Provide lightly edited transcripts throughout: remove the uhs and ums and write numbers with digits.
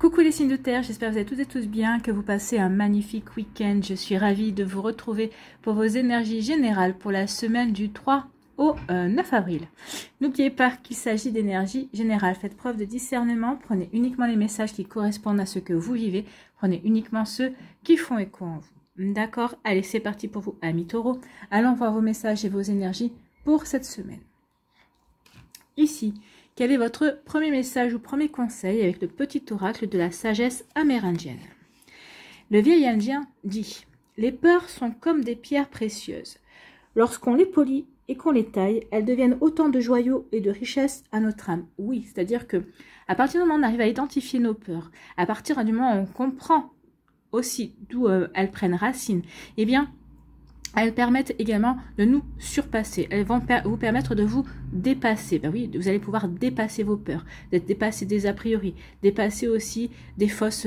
Coucou les signes de terre, j'espère que vous allez toutes et tous bien, que vous passez un magnifique week-end. Je suis ravie de vous retrouver pour vos énergies générales pour la semaine du 3 au 9 avril. N'oubliez pas qu'il s'agit d'énergie générale. Faites preuve de discernement, prenez uniquement les messages qui correspondent à ce que vous vivez, prenez uniquement ceux qui font écho en vous. D'accord? Allez, c'est parti pour vous, amis taureaux. Allons voir vos messages et vos énergies pour cette semaine. Ici, quel est votre premier message ou premier conseil avec le petit oracle de la sagesse amérindienne? Le vieil indien dit: les peurs sont comme des pierres précieuses. Lorsqu'on les polit et qu'on les taille, elles deviennent autant de joyaux et de richesses à notre âme. Oui, c'est-à-dire que à partir du moment où on arrive à identifier nos peurs, à partir du moment où on comprend aussi d'où elles prennent racine, eh bien, elles permettent également de nous surpasser. Elles vont vous permettre de vous dépasser. Ben oui, vous allez pouvoir dépasser vos peurs, dépasser des a priori, dépasser aussi des fausses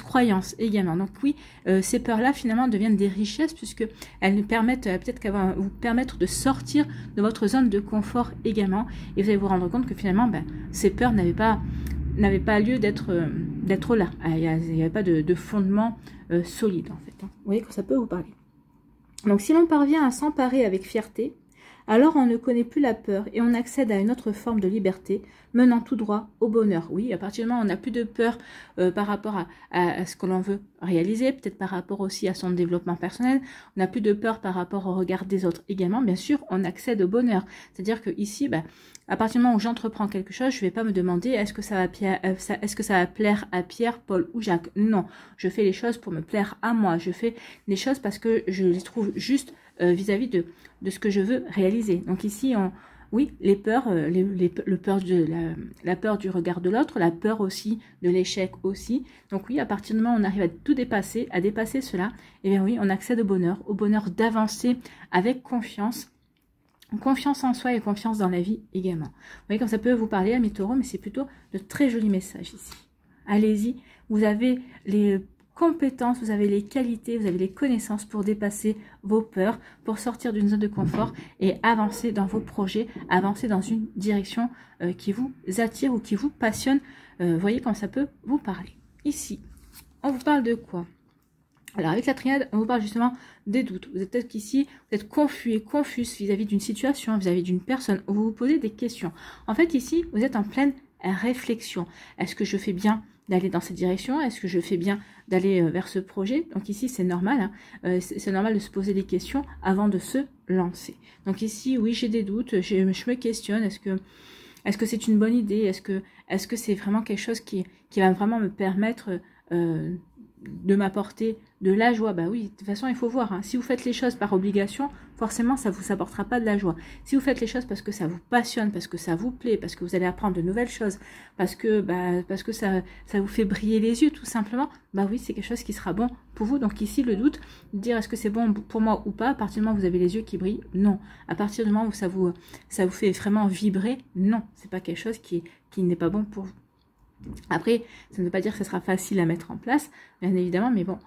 croyances également. Donc oui, ces peurs-là finalement deviennent des richesses puisque elles nous permettent peut-être qu'elles vont vous permettre de sortir de votre zone de confort également. Et vous allez vous rendre compte que finalement, ces peurs n'avaient pas lieu d'être là. Il n'y avait pas de fondement solide en fait. Vous voyez que ça peut vous parler. Donc, si l'on parvient à s'emparer avec fierté, alors on ne connaît plus la peur et on accède à une autre forme de liberté, menant tout droit au bonheur. Oui, à partir du moment où on n'a plus de peur par rapport à ce que l'on veut réaliser, peut-être par rapport aussi à son développement personnel, on n'a plus de peur par rapport au regard des autres également, bien sûr, on accède au bonheur. C'est-à-dire que ici, à partir du moment où j'entreprends quelque chose, je ne vais pas me demander est-ce que ça va plaire à Pierre, Paul ou Jacques. Non, je fais les choses pour me plaire à moi. Je fais les choses parce que je les trouve justes vis-à-vis de ce que je veux réaliser. Donc ici, oui, les peurs, la peur du regard de l'autre, la peur aussi de l'échec aussi. Donc oui, à partir du moment où on arrive à tout dépasser, à dépasser cela, eh bien oui, on accède au bonheur d'avancer avec confiance en soi et confiance dans la vie également. Vous voyez, comme ça peut vous parler à mes taureaux, mais c'est plutôt de très jolis messages ici. Allez-y, vous avez les compétences, vous avez les qualités, vous avez les connaissances pour dépasser vos peurs, pour sortir d'une zone de confort et avancer dans vos projets, avancer dans une direction qui vous attire ou qui vous passionne. Vous voyez comme ça peut vous parler. Ici, on vous parle de quoi? Alors, avec la triade, on vous parle justement des doutes. Vous êtes peut-être qu'ici, vous êtes confus et confus vis-à-vis d'une situation, vis-à-vis d'une personne. Vous vous posez des questions. En fait, ici, vous êtes en pleine réflexion. Est-ce que je fais bien d'aller dans cette direction? Est-ce que je fais bien d'aller vers ce projet? Donc ici, c'est normal. C'est normal de se poser des questions avant de se lancer. Donc ici, oui, j'ai des doutes. Je me questionne. Est-ce que c'est une bonne idée? Est-ce que c'est vraiment quelque chose qui va vraiment me permettre de m'apporter de la joie? Bah oui, de toute façon, il faut voir. Si vous faites les choses par obligation, forcément, ça vous apportera pas de la joie. Si vous faites les choses parce que ça vous passionne, parce que ça vous plaît, parce que vous allez apprendre de nouvelles choses, parce que ça vous fait briller les yeux, tout simplement, bah oui, c'est quelque chose qui sera bon pour vous. Donc ici, le doute, de dire est-ce que c'est bon pour moi ou pas, à partir du moment où vous avez les yeux qui brillent, non. À partir du moment où ça vous fait vraiment vibrer, non. C'est pas quelque chose qui n'est pas bon pour vous. Après, ça ne veut pas dire que ce sera facile à mettre en place, bien évidemment, mais bon,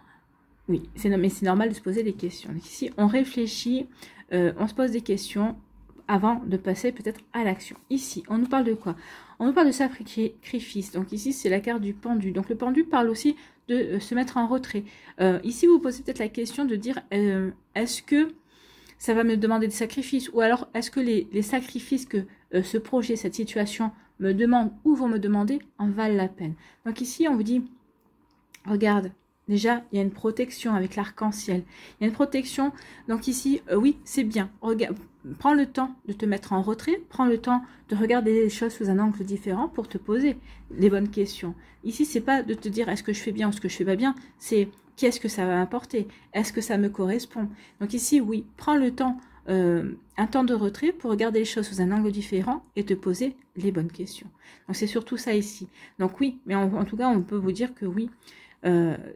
oui, c'est normal de se poser des questions. Donc ici, on réfléchit, on se pose des questions avant de passer peut-être à l'action. Ici, on nous parle de quoi? On nous parle de sacrifice. Donc ici, c'est la carte du pendu. Donc le pendu parle aussi de se mettre en retrait. Ici, vous vous posez peut-être la question de dire, est-ce que ça va me demander des sacrifices? Ou alors, est-ce que les sacrifices que ce projet, cette situation me demande ou vont me demander en valent la peine? Donc ici, on vous dit, regarde, déjà, il y a une protection avec l'arc-en-ciel. Il y a une protection. Donc ici, oui, c'est bien. Regarde, prends le temps de te mettre en retrait. Prends le temps de regarder les choses sous un angle différent pour te poser les bonnes questions. Ici, c'est pas de te dire est-ce que je fais bien ou ce que je fais pas bien. C'est qu'est-ce que ça va m'apporter? Est-ce que ça me correspond? Donc ici, oui, prends le temps, un temps de retrait pour regarder les choses sous un angle différent et te poser les bonnes questions. Donc c'est surtout ça ici. Donc oui, mais en tout cas, on peut vous dire que oui,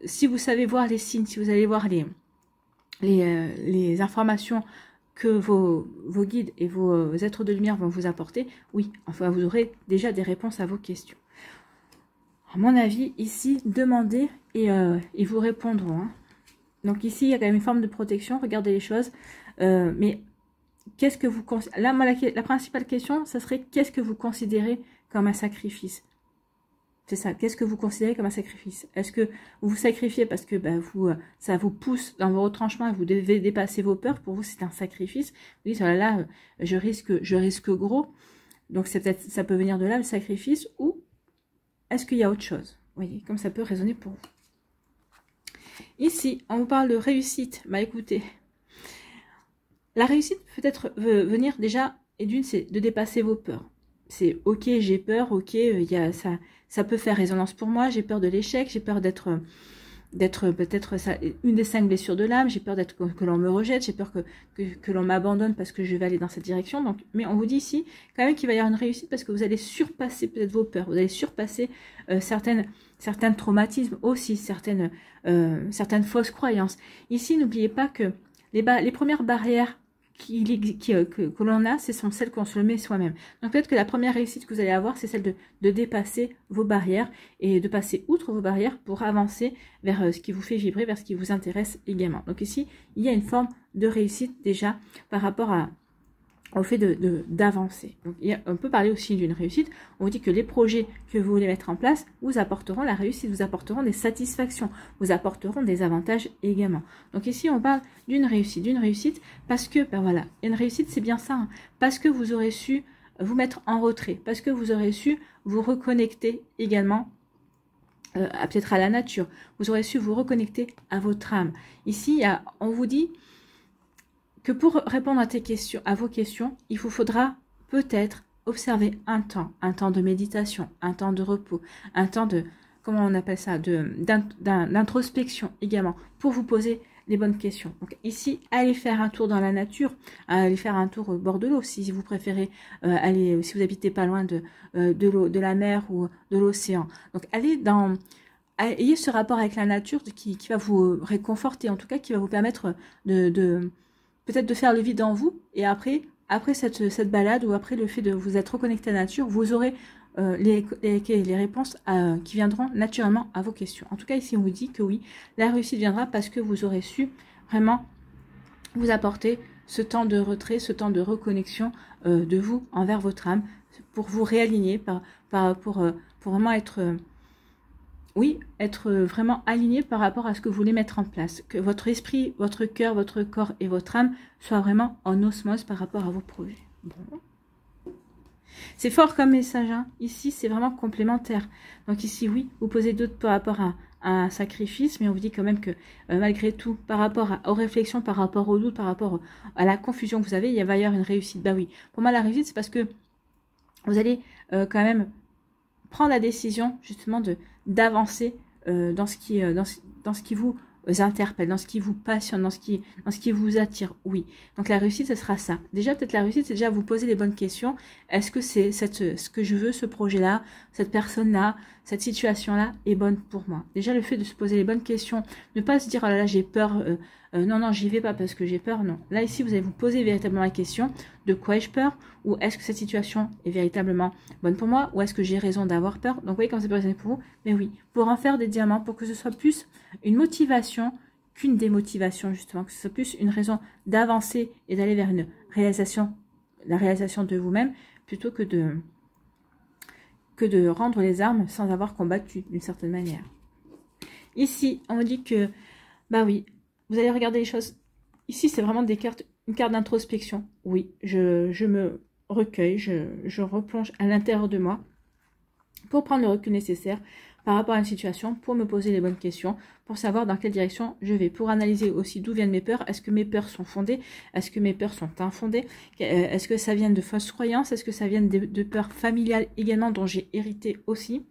si vous savez voir les signes, si vous allez voir les informations que vos guides et vos êtres de lumière vont vous apporter, oui, enfin vous aurez déjà des réponses à vos questions. À mon avis, ici, demandez et ils vous répondront. Donc ici, il y a quand même une forme de protection, regardez les choses. Mais qu'est-ce que vous... Là, la principale question, ça serait qu'est-ce que vous considérez comme un sacrifice? C'est ça. Qu'est-ce que vous considérez comme un sacrifice? Est-ce que vous vous sacrifiez parce que ça vous pousse dans vos retranchements et vous devez dépasser vos peurs? Pour vous, c'est un sacrifice. Vous dites, oh là là, je risque gros. Donc, ça peut venir de là, le sacrifice. Ou est-ce qu'il y a autre chose? Vous voyez, comme ça peut résonner pour vous. Ici, on vous parle de réussite. Bah, écoutez, la réussite peut-être venir déjà, et d'une, c'est de dépasser vos peurs. C'est ok, j'ai peur, ok, ça peut faire résonance pour moi, j'ai peur de l'échec, j'ai peur d'être peut-être une des 5 blessures de l'âme, j'ai peur que l'on me rejette, j'ai peur que l'on m'abandonne parce que je vais aller dans cette direction. Donc, mais on vous dit ici quand même qu'il va y avoir une réussite parce que vous allez surpasser peut-être vos peurs, vous allez surpasser certains traumatismes aussi, certaines fausses croyances. Ici, n'oubliez pas que les premières barrières que l'on a, ce sont celles qu'on se met soi-même. Donc peut-être que la première réussite que vous allez avoir, c'est celle de dépasser vos barrières et de passer outre vos barrières pour avancer vers ce qui vous fait vibrer, vers ce qui vous intéresse également. Donc ici, il y a une forme de réussite déjà par rapport au fait d'avancer. Donc on peut parler aussi d'une réussite. On vous dit que les projets que vous voulez mettre en place vous apporteront la réussite, vous apporteront des satisfactions, vous apporteront des avantages également. Donc ici on parle d'une réussite parce que, ben voilà, une réussite c'est bien ça, hein, parce que vous aurez su vous mettre en retrait, parce que vous aurez su vous reconnecter également peut-être à la nature, vous aurez su vous reconnecter à votre âme. Ici on vous dit que pour répondre à vos questions, il vous faudra peut-être observer un temps de méditation, un temps de repos, un temps de, comment on appelle ça, d'introspection également, pour vous poser les bonnes questions. Donc ici, allez faire un tour dans la nature, allez faire un tour au bord de l'eau, si vous préférez si vous habitez pas loin de l'eau, de la mer ou de l'océan. Donc ayez ce rapport avec la nature qui va vous réconforter, en tout cas qui va vous permettre peut-être de faire le vide en vous, et après cette balade, ou après le fait de vous être reconnecté à la nature, vous aurez les réponses qui viendront naturellement à vos questions. En tout cas, ici, on vous dit que oui, la réussite viendra parce que vous aurez su vraiment vous apporter ce temps de retrait, ce temps de reconnexion de vous envers votre âme, pour vous réaligner, pour vraiment être vraiment aligné par rapport à ce que vous voulez mettre en place. Que votre esprit, votre cœur, votre corps et votre âme soient vraiment en osmose par rapport à vos projets. Bon. C'est fort comme message, hein. Ici, c'est vraiment complémentaire. Donc ici, oui, vous posez d'autres par rapport à un sacrifice, mais on vous dit quand même que malgré tout, par rapport aux réflexions, par rapport au doute, par rapport à la confusion que vous avez, il va y avoir une réussite. Bah oui, pour moi, la réussite, c'est parce que vous allez quand même prendre la décision justement d'avancer dans ce qui vous interpelle, dans ce qui vous passionne, dans ce qui vous attire. Oui. Donc la réussite, ce sera ça. Déjà, peut-être la réussite, c'est déjà vous poser les bonnes questions. Est-ce que c'est ce que je veux, ce projet-là, cette personne-là, cette situation-là est bonne pour moi? Déjà, le fait de se poser les bonnes questions, ne pas se dire, oh là là, j'ai peur, non, j'y vais pas parce que j'ai peur, non. Là, ici, vous allez vous poser véritablement la question, de quoi ai-je peur? Ou est-ce que cette situation est véritablement bonne pour moi? Ou est-ce que j'ai raison d'avoir peur? Donc, vous voyez comme ça peut résonner pour vous. Mais oui, pour en faire des diamants, pour que ce soit plus une motivation qu'une démotivation, justement, que ce soit plus une raison d'avancer et d'aller vers la réalisation de vous-même, plutôt que de rendre les armes sans avoir combattu, d'une certaine manière. Ici, on me dit que, bah oui, vous allez regarder les choses. Ici, c'est vraiment une carte d'introspection. Oui, je me recueille, je replonge à l'intérieur de moi pour prendre le recul nécessaire par rapport à une situation, pour me poser les bonnes questions, pour savoir dans quelle direction je vais, pour analyser aussi d'où viennent mes peurs. Est-ce que mes peurs sont fondées? Est-ce que mes peurs sont infondées? Est-ce que ça vient de fausses croyances? Est-ce que ça vient de peurs familiales également, dont j'ai hérité aussi? Vous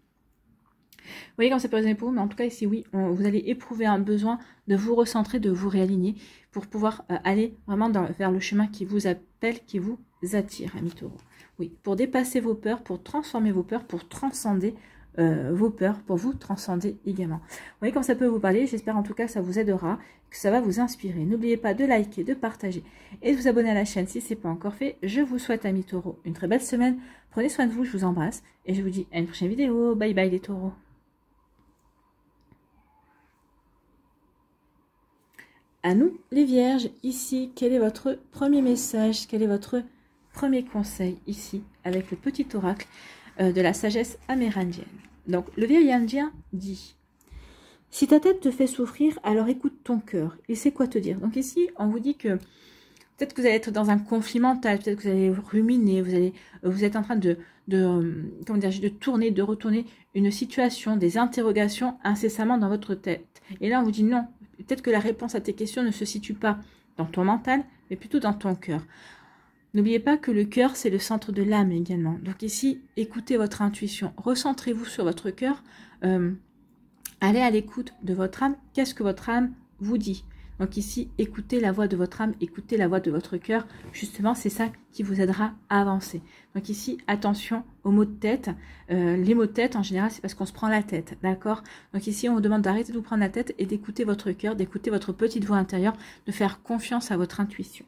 voyez comme ça peut résonner pour vous, mais en tout cas ici, oui, vous allez éprouver un besoin de vous recentrer, de vous réaligner, pour pouvoir aller vraiment vers le chemin qui vous appelle, qui vous attire, amis taureaux. Oui, pour dépasser vos peurs, pour transformer vos peurs, pour transcender vos peurs, pour vous transcender également. Vous voyez comme ça peut vous parler. J'espère en tout cas que ça vous aidera, que ça va vous inspirer. N'oubliez pas de liker, de partager et de vous abonner à la chaîne si ce n'est pas encore fait. Je vous souhaite, amis taureaux, une très belle semaine. Prenez soin de vous, je vous embrasse et je vous dis à une prochaine vidéo. Bye bye les taureaux. À nous les vierges, ici, quel est votre premier message? Quel est votre premier conseil ici avec le petit oracle de la sagesse amérindienne? Donc, le vieil indien dit, si ta tête te fait souffrir, alors écoute ton cœur. Il sait quoi te dire. Donc ici, on vous dit que peut-être que vous allez être dans un conflit mental, peut-être que vous allez ruminer, vous êtes en train comment dire, de tourner, de retourner une situation, des interrogations incessamment dans votre tête. Et là, on vous dit non, peut-être que la réponse à tes questions ne se situe pas dans ton mental, mais plutôt dans ton cœur. N'oubliez pas que le cœur, c'est le centre de l'âme également. Donc ici, écoutez votre intuition, recentrez-vous sur votre cœur, allez à l'écoute de votre âme. Qu'est-ce que votre âme vous dit? Donc ici, écoutez la voix de votre âme, écoutez la voix de votre cœur. Justement, c'est ça qui vous aidera à avancer. Donc ici, attention aux maux de tête. Les maux de tête, en général, c'est parce qu'on se prend la tête, d'accord? Donc ici, on vous demande d'arrêter de vous prendre la tête et d'écouter votre cœur, d'écouter votre petite voix intérieure, de faire confiance à votre intuition.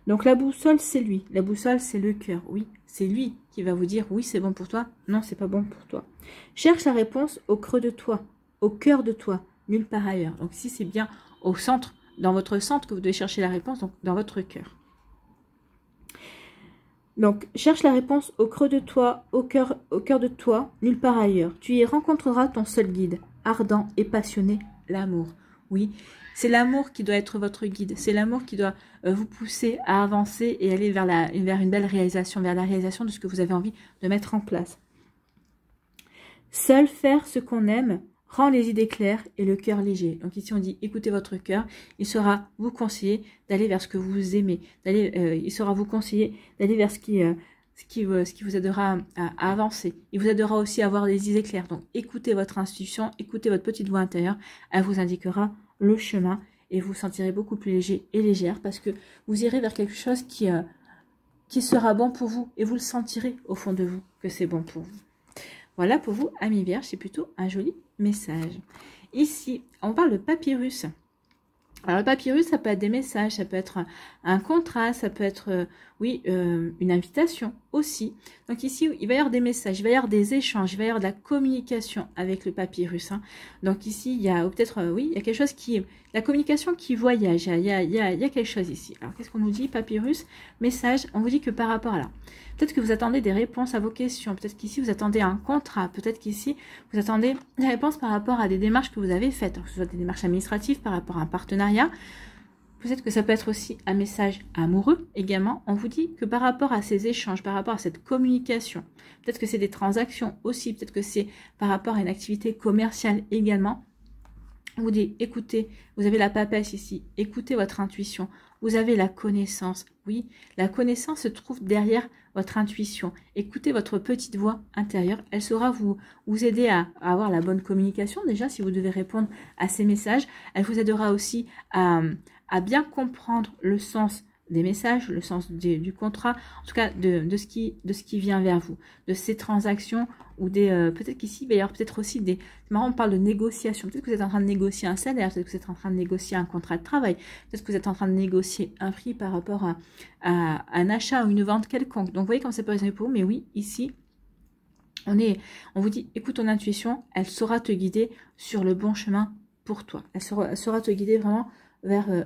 Donc la boussole, c'est lui. La boussole, c'est le cœur. Oui, c'est lui qui va vous dire, oui, c'est bon pour toi. Non, c'est pas bon pour toi. Cherche la réponse au creux de toi, au cœur de toi, nulle part ailleurs. Donc ici, c'est bien au centre, dans votre centre que vous devez chercher la réponse, donc dans votre cœur. Donc, cherche la réponse au creux de toi, au cœur de toi, nulle part ailleurs. Tu y rencontreras ton seul guide, ardent et passionné, l'amour. Oui, c'est l'amour qui doit être votre guide. C'est l'amour qui doit vous pousser à avancer et aller vers une belle réalisation, vers la réalisation de ce que vous avez envie de mettre en place. Seul faire ce qu'on aime rend les idées claires et le cœur léger. Donc ici on dit écoutez votre cœur, il saura vous conseiller d'aller vers ce que vous aimez, il saura vous conseiller d'aller vers ce qui vous aidera à avancer. Il vous aidera aussi à avoir des idées claires. Donc écoutez votre intuition, écoutez votre petite voix intérieure, elle vous indiquera le chemin et vous vous sentirez beaucoup plus léger et légère parce que vous irez vers quelque chose qui sera bon pour vous et vous le sentirez au fond de vous que c'est bon pour vous. Voilà pour vous, amis vierges, c'est plutôt un joli message. Ici, on parle de papyrus. Alors, le papyrus, ça peut être des messages, ça peut être un contrat, ça peut être, une invitation aussi. Donc ici, il va y avoir des messages, il va y avoir des échanges, il va y avoir de la communication avec le papyrus. Hein. Donc ici, il y a peut-être, il y a quelque chose la communication qui voyage, il y a quelque chose ici. Alors, qu'est-ce qu'on nous dit, papyrus? Message, on vous dit que par rapport à là. Peut-être que vous attendez des réponses à vos questions. Peut-être qu'ici, vous attendez un contrat. Peut-être qu'ici, vous attendez des réponses par rapport à des démarches que vous avez faites. Que ce soit des démarches administratives par rapport à un partenariat. Peut-être que ça peut être aussi un message amoureux également. On vous dit que par rapport à ces échanges, par rapport à cette communication, peut-être que c'est des transactions aussi. Peut-être que c'est par rapport à une activité commerciale également. On vous dit, écoutez, vous avez la papesse ici. Écoutez votre intuition. Vous avez la connaissance. Oui, la connaissance se trouve derrière votre intuition. Écoutez votre petite voix intérieure. Elle saura vous aider à avoir la bonne communication. Déjà, si vous devez répondre à ces messages, elle vous aidera aussi à bien comprendre le sens des messages, le sens du contrat, en tout cas de ce qui vient vers vous, de ces transactions ou peut-être qu'ici, il va y avoir peut-être aussi c'est marrant, on parle de négociation, peut-être que vous êtes en train de négocier un salaire, peut-être que vous êtes en train de négocier un contrat de travail, peut-être que vous êtes en train de négocier un prix par rapport à un achat ou une vente quelconque. Donc, vous voyez comme c'est pas raisonné pour vous, mais oui, ici, on vous dit, écoute ton intuition, elle saura te guider sur le bon chemin pour toi. Elle saura te guider vraiment vers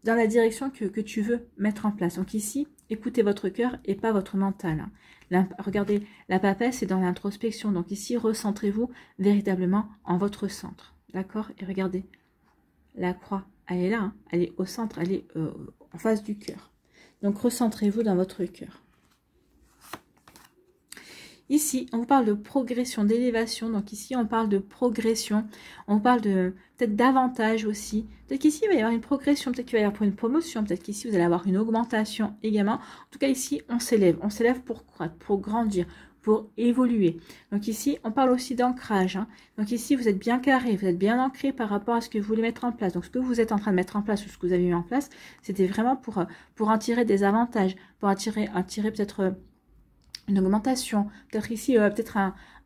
dans la direction que tu veux mettre en place. Donc ici, écoutez votre cœur et pas votre mental. Regardez, la papesse, c'est dans l'introspection. Donc ici, recentrez-vous véritablement en votre centre. D'accord? Et regardez, la croix, elle est là. Hein, elle est au centre, elle est en face du cœur. Donc recentrez-vous dans votre cœur. Ici, on vous parle de progression, d'élévation. Donc ici, on parle de progression. On parle de peut-être d'avantage aussi. Peut-être qu'ici, il va y avoir une progression. Peut-être qu'il va y avoir une promotion. Peut-être qu'ici, vous allez avoir une augmentation également. En tout cas, ici, on s'élève. On s'élève pour croître, pour grandir, pour évoluer. Donc ici, on parle aussi d'ancrage. Hein. Donc ici, vous êtes bien carré, vous êtes bien ancré par rapport à ce que vous voulez mettre en place. Donc ce que vous êtes en train de mettre en place ou ce que vous avez mis en place, c'était vraiment pour en tirer des avantages, pour en tirer peut-être une augmentation, peut-être ici, peut-être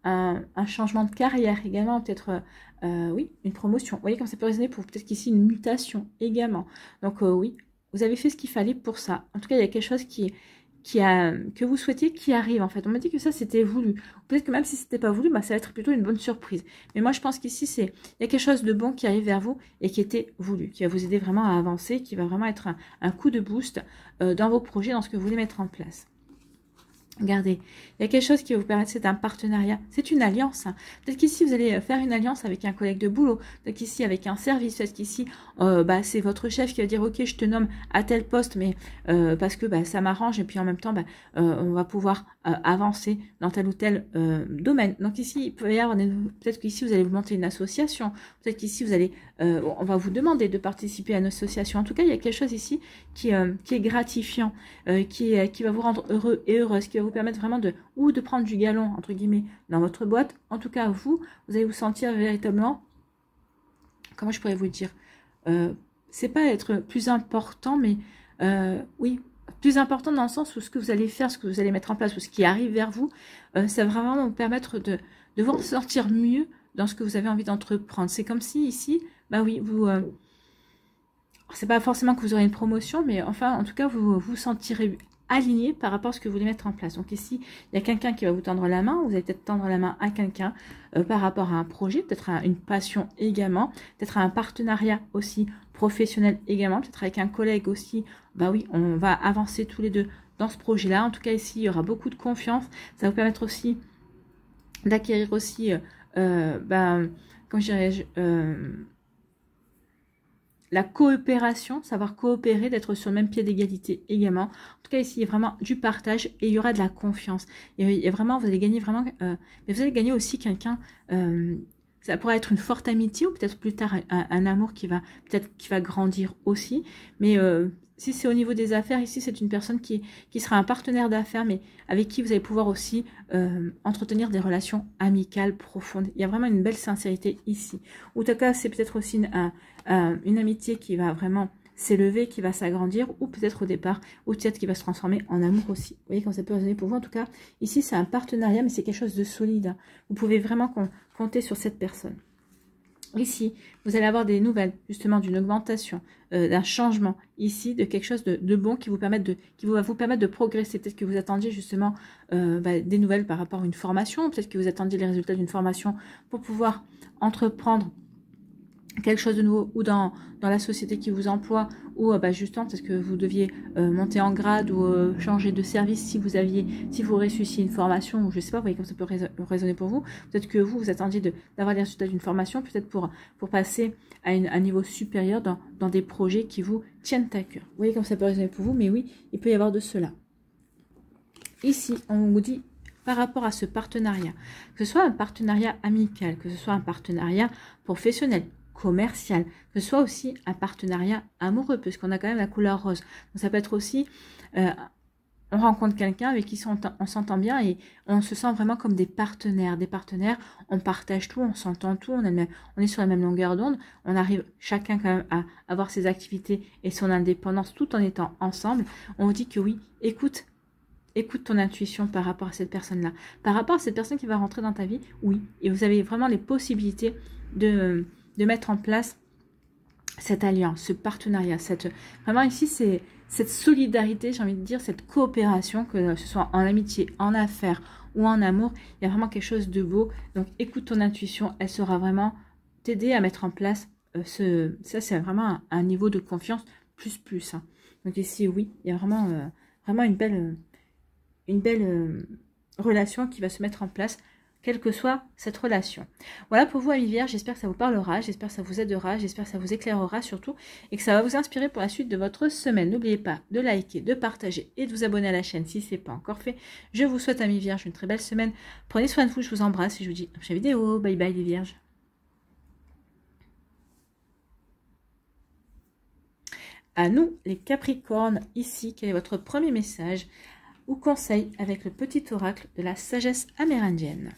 un changement de carrière également, peut-être, oui, une promotion. Vous voyez comme ça peut résonner pour peut-être qu'ici une mutation également. Donc oui, vous avez fait ce qu'il fallait pour ça. En tout cas, il y a quelque chose que vous souhaitiez qui arrive en fait. On m'a dit que ça c'était voulu. Peut-être que même si c'était pas voulu, bah, ça va être plutôt une bonne surprise. Mais moi je pense qu'ici il y a quelque chose de bon qui arrive vers vous et qui était voulu, qui va vous aider vraiment à avancer, qui va vraiment être un coup de boost dans vos projets, dans ce que vous voulez mettre en place. Regardez, il y a quelque chose qui va vous permettre, c'est un partenariat, c'est une alliance. Hein. Peut-être qu'ici, vous allez faire une alliance avec un collègue de boulot, peut-être qu'ici, avec un service, peut-être qu'ici, c'est votre chef qui va dire, ok, je te nomme à tel poste, mais parce que ça m'arrange, et puis en même temps, on va pouvoir avancer dans tel ou tel domaine. Donc ici, il peut y avoir, peut-être qu'ici, vous allez vous monter une association, peut-être qu'ici, vous allez, on va vous demander de participer à une association. En tout cas, il y a quelque chose ici qui est gratifiant, qui va vous rendre heureux et heureuse, qui va vous permettre vraiment de prendre du galon, entre guillemets, dans votre boîte. En tout cas, vous allez vous sentir véritablement, comment je pourrais vous dire, c'est pas être plus important, mais oui, plus important dans le sens où ce que vous allez faire, ce que vous allez mettre en place, ou ce qui arrive vers vous, ça va vraiment vous permettre de vous sentir mieux dans ce que vous avez envie d'entreprendre. C'est comme si ici, oui, vous... c'est pas forcément que vous aurez une promotion, mais enfin, en tout cas, vous vous sentirez aligné par rapport à ce que vous voulez mettre en place. Donc ici, il y a quelqu'un qui va vous tendre la main, vous allez peut-être tendre la main à quelqu'un par rapport à un projet, peut-être à une passion également, peut-être à un partenariat aussi professionnel également, peut-être avec un collègue aussi. Oui, on va avancer tous les deux dans ce projet-là. En tout cas, ici, il y aura beaucoup de confiance. Ça va vous permettre aussi d'acquérir aussi, comment dirais-je, la coopération, savoir coopérer, d'être sur le même pied d'égalité également. En tout cas, ici, il y a vraiment du partage et il y aura de la confiance. Et vraiment, vous allez gagner vraiment... mais vous allez gagner aussi quelqu'un... ça pourrait être une forte amitié ou peut-être plus tard un amour qui va grandir aussi. Mais si c'est au niveau des affaires, ici, c'est une personne qui sera un partenaire d'affaires, mais avec qui vous allez pouvoir aussi entretenir des relations amicales profondes. Il y a vraiment une belle sincérité ici. Ou en tout cas, c'est peut-être aussi une amitié qui va vraiment s'élever, qui va s'agrandir, ou peut-être au départ, ou peut-être qui va se transformer en amour aussi. Vous voyez, quand ça peut résonner pour vous, en tout cas, ici, c'est un partenariat, mais c'est quelque chose de solide. Hein. Vous pouvez vraiment compter sur cette personne. Ici, vous allez avoir des nouvelles, justement, d'une augmentation, d'un changement, ici, de quelque chose de bon qui va vous permettre de progresser. Peut-être que vous attendiez, justement, des nouvelles par rapport à une formation, peut-être que vous attendiez les résultats d'une formation pour pouvoir entreprendre quelque chose de nouveau, ou dans la société qui vous emploie, ou justement parce que vous deviez monter en grade ou changer de service si vous réussissiez une formation, ou je sais pas, vous voyez comme ça peut résonner pour vous. Peut-être que vous attendiez d'avoir les résultats d'une formation, peut-être pour passer à un niveau supérieur dans des projets qui vous tiennent à cœur. Vous voyez comme ça peut résonner pour vous, mais oui, il peut y avoir de cela. Ici, on vous dit par rapport à ce partenariat, que ce soit un partenariat amical, que ce soit un partenariat professionnel, commercial, que ce soit aussi un partenariat amoureux, puisqu'on a quand même la couleur rose. Donc ça peut être aussi, on rencontre quelqu'un avec qui on s'entend bien et on se sent vraiment comme des partenaires. Des partenaires, on partage tout, on s'entend tout, on est sur la même longueur d'onde, on arrive chacun quand même à avoir ses activités et son indépendance tout en étant ensemble. On vous dit que oui, écoute ton intuition par rapport à cette personne-là. Par rapport à cette personne qui va rentrer dans ta vie, oui, et vous avez vraiment les possibilités de mettre en place cette alliance, ce partenariat. Vraiment ici, c'est cette solidarité, j'ai envie de dire, cette coopération, que ce soit en amitié, en affaires ou en amour, il y a vraiment quelque chose de beau. Donc écoute ton intuition, elle saura vraiment t'aider à mettre en place ça, c'est vraiment un niveau de confiance plus. Hein. Donc ici, oui, il y a vraiment une belle relation qui va se mettre en place, quelle que soit cette relation. Voilà pour vous, amis vierges, j'espère que ça vous parlera, j'espère que ça vous aidera, j'espère que ça vous éclairera surtout, et que ça va vous inspirer pour la suite de votre semaine. N'oubliez pas de liker, de partager et de vous abonner à la chaîne si ce n'est pas encore fait. Je vous souhaite, amis vierges, une très belle semaine. Prenez soin de vous, je vous embrasse et je vous dis à la prochaine vidéo. Bye bye les vierges. À nous, les Capricornes, ici, quel est votre premier message ou conseil avec le petit oracle de la sagesse amérindienne?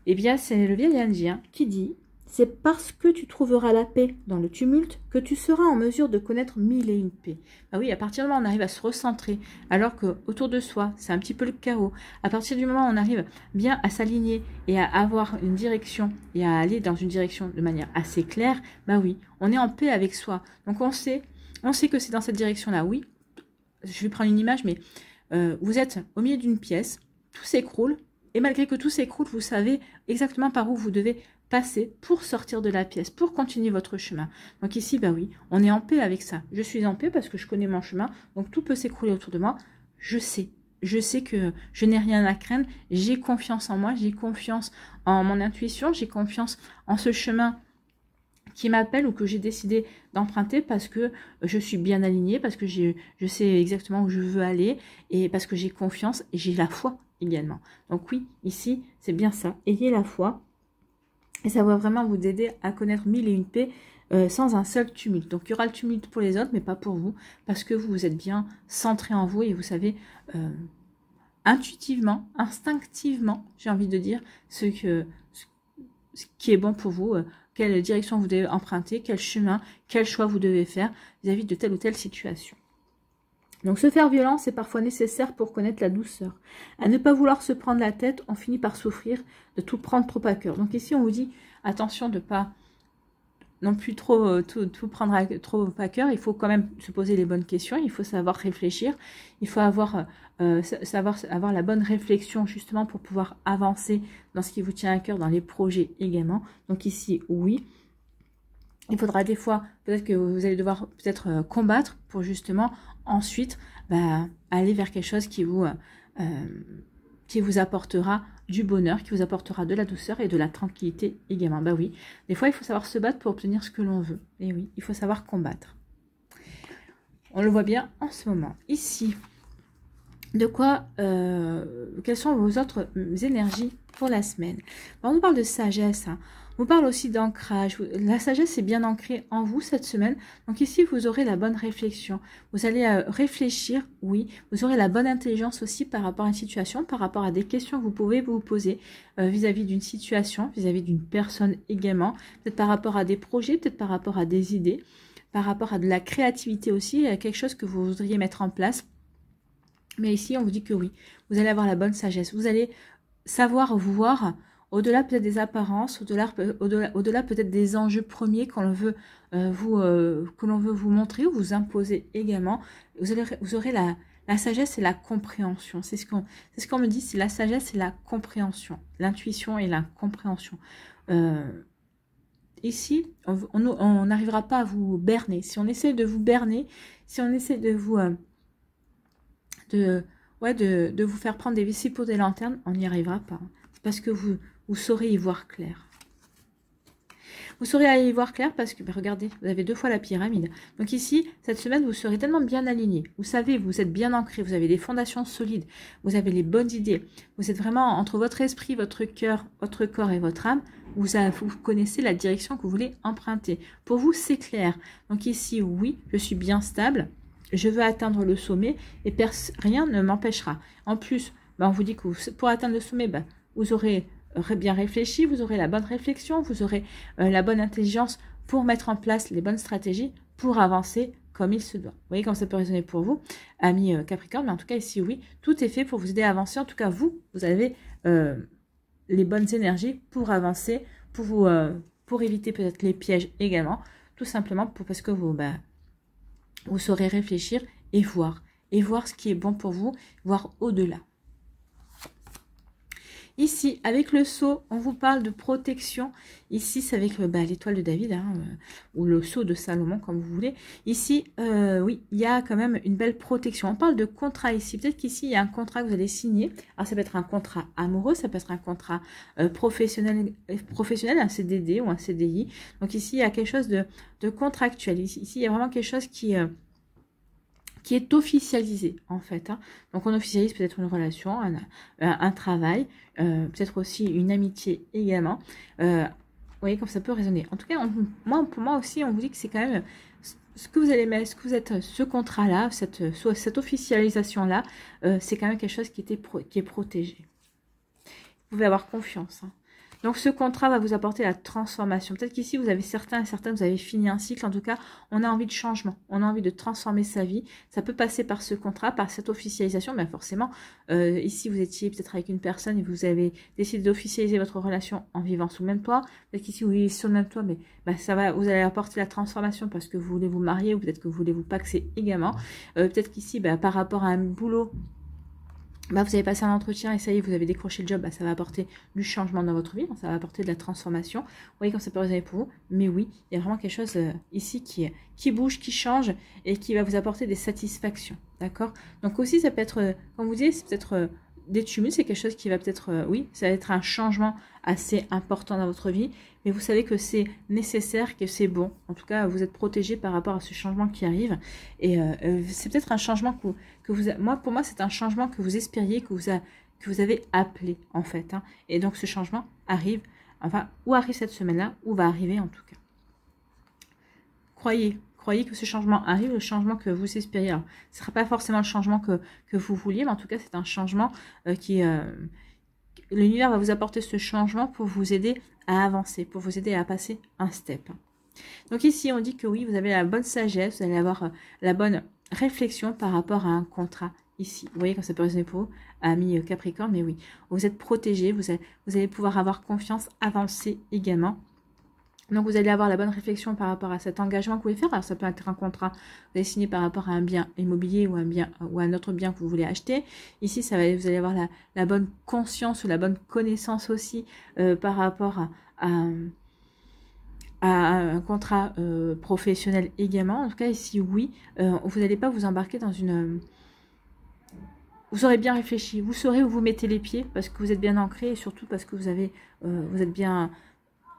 Eh bien, c'est le vieil indien qui dit: c'est parce que tu trouveras la paix dans le tumulte que tu seras en mesure de connaître mille et une paix. Oui, à partir du moment où on arrive à se recentrer, alors que autour de soi, c'est un petit peu le chaos, à partir du moment où on arrive bien à s'aligner et à avoir une direction et à aller dans une direction de manière assez claire, oui, on est en paix avec soi. Donc on sait que c'est dans cette direction-là. Oui, je vais prendre une image, mais vous êtes au milieu d'une pièce, tout s'écroule, et malgré que tout s'écroule, vous savez exactement par où vous devez passer pour sortir de la pièce, pour continuer votre chemin. Donc ici, oui, on est en paix avec ça. Je suis en paix parce que je connais mon chemin, donc tout peut s'écrouler autour de moi. Je sais je sais que je n'ai rien à craindre, j'ai confiance en moi, j'ai confiance en mon intuition, j'ai confiance en ce chemin qui m'appelle ou que j'ai décidé d'emprunter parce que je suis bien alignée, parce que je sais exactement où je veux aller et parce que j'ai confiance et j'ai la foi également. Donc oui, ici, c'est bien ça. Ayez la foi et ça va vraiment vous aider à connaître mille et une paix sans un seul tumulte. Donc il y aura le tumulte pour les autres, mais pas pour vous, parce que vous êtes bien centré en vous et vous savez intuitivement, instinctivement, j'ai envie de dire, ce qui est bon pour vous, quelle direction vous devez emprunter, quel chemin, quel choix vous devez faire vis-à-vis de telle ou telle situation. Donc se faire violence est parfois nécessaire pour connaître la douceur. À ne pas vouloir se prendre la tête, on finit par souffrir de tout prendre trop à cœur. Donc ici on vous dit attention de ne pas non plus trop tout prendre trop à cœur. Il faut quand même se poser les bonnes questions, il faut savoir réfléchir, il faut savoir avoir la bonne réflexion justement pour pouvoir avancer dans ce qui vous tient à cœur, dans les projets également. Donc ici, oui, il faudra des fois, peut-être que vous allez devoir peut-être combattre pour justement ensuite aller vers quelque chose qui vous apportera du bonheur, qui vous apportera de la douceur et de la tranquillité également. Bah oui, des fois il faut savoir se battre pour obtenir ce que l'on veut. Et oui, il faut savoir combattre. On le voit bien en ce moment. Ici, de quoi, quelles sont vos autres énergies pour la semaine? On nous parle de sagesse, hein. On parle aussi d'ancrage. La sagesse est bien ancrée en vous cette semaine. Donc ici, vous aurez la bonne réflexion. Vous allez réfléchir, oui. Vous aurez la bonne intelligence aussi par rapport à une situation, par rapport à des questions que vous pouvez vous poser vis-à-vis d'une situation, vis-à-vis d'une personne également. Peut-être par rapport à des projets, peut-être par rapport à des idées, par rapport à de la créativité aussi, à quelque chose que vous voudriez mettre en place. Mais ici, on vous dit que oui, vous allez avoir la bonne sagesse. Vous allez savoir voir au-delà peut-être des apparences, au-delà peut-être des enjeux premiers que l'on veut vous montrer ou vous imposer également. Vous aurez la sagesse et la compréhension. C'est ce qu'on me dit, c'est la sagesse et la compréhension. L'intuition et la compréhension. Ici, on n'arrivera pas à vous berner. Si on essaie de vous berner, si on essaie de vous... de vous faire prendre des vessies pour des lanternes, on n'y arrivera pas. C'est parce que vous saurez y voir clair. Vous saurez y voir clair parce que, regardez, vous avez 2 fois la pyramide. Donc ici, cette semaine, vous serez tellement bien aligné. Vous savez, vous êtes bien ancré, vous avez des fondations solides, vous avez les bonnes idées. Vous êtes vraiment entre votre esprit, votre cœur, votre corps et votre âme. Vous connaissez la direction que vous voulez emprunter. Pour vous, c'est clair. Donc ici, oui, je suis bien stable. Je veux atteindre le sommet et rien ne m'empêchera. En plus, on vous dit que pour atteindre le sommet, vous aurez bien réfléchi, vous aurez la bonne réflexion, vous aurez la bonne intelligence pour mettre en place les bonnes stratégies pour avancer comme il se doit. Vous voyez comme ça peut résonner pour vous, amis Capricorne, mais en tout cas ici, oui, tout est fait pour vous aider à avancer. En tout cas, vous avez les bonnes énergies pour avancer, pour éviter peut-être les pièges également, tout simplement parce que vous saurez réfléchir et voir ce qui est bon pour vous, voir au-delà. Ici, avec le sceau, on vous parle de protection. Ici, c'est avec l'étoile de David, hein, ou le sceau de Salomon, comme vous voulez. Ici, oui, il y a quand même une belle protection. On parle de contrat ici. Peut-être qu'ici, il y a un contrat que vous allez signer. Alors, ça peut être un contrat amoureux, ça peut être un contrat professionnel, un CDD ou un CDI. Donc ici, il y a quelque chose de contractuel. Ici, il y a vraiment quelque chose qui est officialisé en fait. Hein. Donc on officialise peut-être une relation, un travail, peut-être aussi une amitié également. Vous voyez comme ça peut résonner. En tout cas, pour moi aussi, on vous dit que c'est quand même ce que vous allez mettre, ce contrat-là, cette officialisation-là, c'est quand même quelque chose qui est protégé. Vous pouvez avoir confiance. Hein. Donc, ce contrat va vous apporter la transformation. Peut-être qu'ici, vous avez certaines, vous avez fini un cycle. En tout cas, on a envie de changement. On a envie de transformer sa vie. Ça peut passer par ce contrat, par cette officialisation. Mais forcément, ici, vous étiez peut-être avec une personne et vous avez décidé d'officialiser votre relation en vivant sous le même toit. Peut-être qu'ici, vous vivez sur le même toit, mais vous allez apporter la transformation parce que vous voulez vous marier ou peut-être que vous voulez vous paxer également. Peut-être qu'ici, par rapport à un boulot, vous avez passé un entretien et ça y est, vous avez décroché le job, ça va apporter du changement dans votre vie, ça va apporter de la transformation. Vous voyez comme ça peut résonner pour vous, mais oui, il y a vraiment quelque chose ici qui bouge, qui change et qui va vous apporter des satisfactions. D'accord? Donc aussi, ça peut être, comme vous dites, c'est peut-être des tumules, c'est quelque chose qui va peut-être, oui, ça va être un changement assez important dans votre vie, mais vous savez que c'est nécessaire, que c'est bon. En tout cas, vous êtes protégé par rapport à ce changement qui arrive. Et c'est peut-être un changement pour moi, c'est un changement que vous espériez, que vous avez appelé, en fait. Hein. Et donc, ce changement arrive, enfin, ou arrive cette semaine-là, ou va arriver en tout cas. Croyez que ce changement arrive, le changement que vous espériez. Alors, ce ne sera pas forcément le changement que vous vouliez, mais en tout cas, c'est un changement l'univers va vous apporter ce changement pour vous aider à avancer, pour vous aider à passer un step. Donc ici, on dit que oui, vous avez la bonne sagesse, vous allez avoir la bonne réflexion par rapport à un contrat ici. Vous voyez quand ça peut résonner pour vous, amis Capricorne, mais oui, vous êtes protégé, vous allez pouvoir avoir confiance, avancer également. Donc, vous allez avoir la bonne réflexion par rapport à cet engagement que vous voulez faire. Alors, ça peut être un contrat que vous allez signer par rapport à un bien immobilier ou un autre bien que vous voulez acheter. Ici, vous allez avoir la bonne conscience ou la bonne connaissance aussi par rapport à un contrat professionnel également. En tout cas, ici, oui, vous n'allez pas vous embarquer dans une... Vous aurez bien réfléchi. Vous saurez où vous mettez les pieds parce que vous êtes bien ancré et surtout parce que vous êtes bien...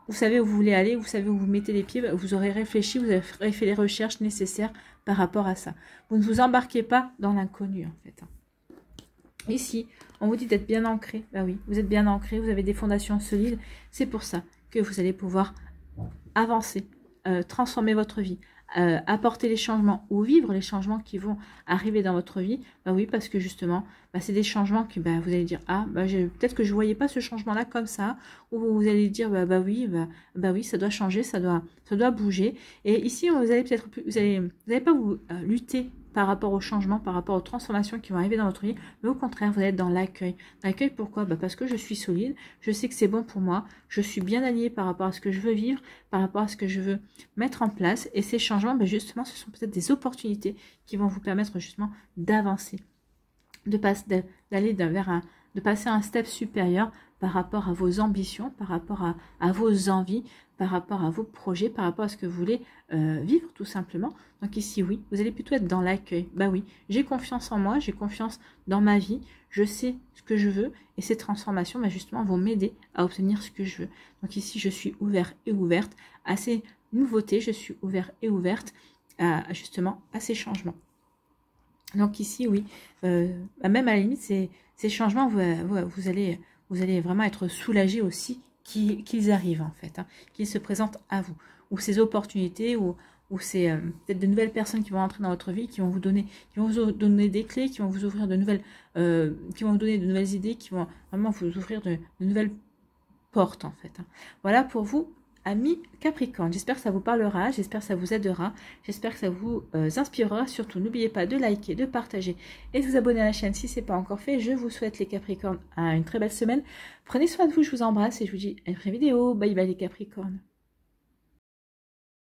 Vous savez où vous voulez aller, vous savez où vous mettez les pieds, vous aurez réfléchi, vous aurez fait les recherches nécessaires par rapport à ça. Vous ne vous embarquez pas dans l'inconnu, en fait. Ici, on vous dit d'être bien ancré. Ben oui, vous êtes bien ancré, vous avez des fondations solides. C'est pour ça que vous allez pouvoir avancer, transformer votre vie, apporter les changements ou vivre les changements qui vont arriver dans votre vie. Bah oui, parce que justement, c'est des changements que vous allez dire, ah, peut-être que je ne voyais pas ce changement-là comme ça, ou vous allez dire, oui, ça doit changer, ça doit bouger. Et ici, vous allez peut-être, vous n'allez pas vous lutter par rapport aux changements, par rapport aux transformations qui vont arriver dans votre vie, mais au contraire, vous allez être dans l'accueil. L'accueil, pourquoi? Parce que je suis solide, je sais que c'est bon pour moi, je suis bien alignée par rapport à ce que je veux vivre, par rapport à ce que je veux mettre en place, et ces changements, justement, ce sont peut-être des opportunités qui vont vous permettre justement d'avancer, de passer à un step supérieur par rapport à vos ambitions, par rapport à vos envies, par rapport à vos projets, par rapport à ce que vous voulez vivre tout simplement. Donc ici, oui, vous allez plutôt être dans l'accueil. Bah oui, j'ai confiance en moi, j'ai confiance dans ma vie, je sais ce que je veux et ces transformations, justement, vont m'aider à obtenir ce que je veux. Donc ici, je suis ouvert et ouverte à ces nouveautés, je suis ouvert et ouverte justement à ces changements. Donc ici, oui, même à la limite, ces changements, vous allez vraiment être soulagé aussi qu'ils arrivent en fait, hein, qu'ils se présentent à vous. Ou ces opportunités, ou c'est peut-être de nouvelles personnes qui vont entrer dans votre vie, qui vont vous donner des clés, qui vont vous ouvrir qui vont vous donner de nouvelles idées, qui vont vraiment vous ouvrir de nouvelles portes en fait. Hein. Voilà pour vous, amis Capricorne. J'espère que ça vous parlera, j'espère que ça vous aidera, j'espère que ça vous inspirera. Surtout, n'oubliez pas de liker, de partager et de vous abonner à la chaîne si ce n'est pas encore fait. Je vous souhaite les Capricornes une très belle semaine. Prenez soin de vous, je vous embrasse et je vous dis à une prochaine vidéo. Bye bye les Capricornes.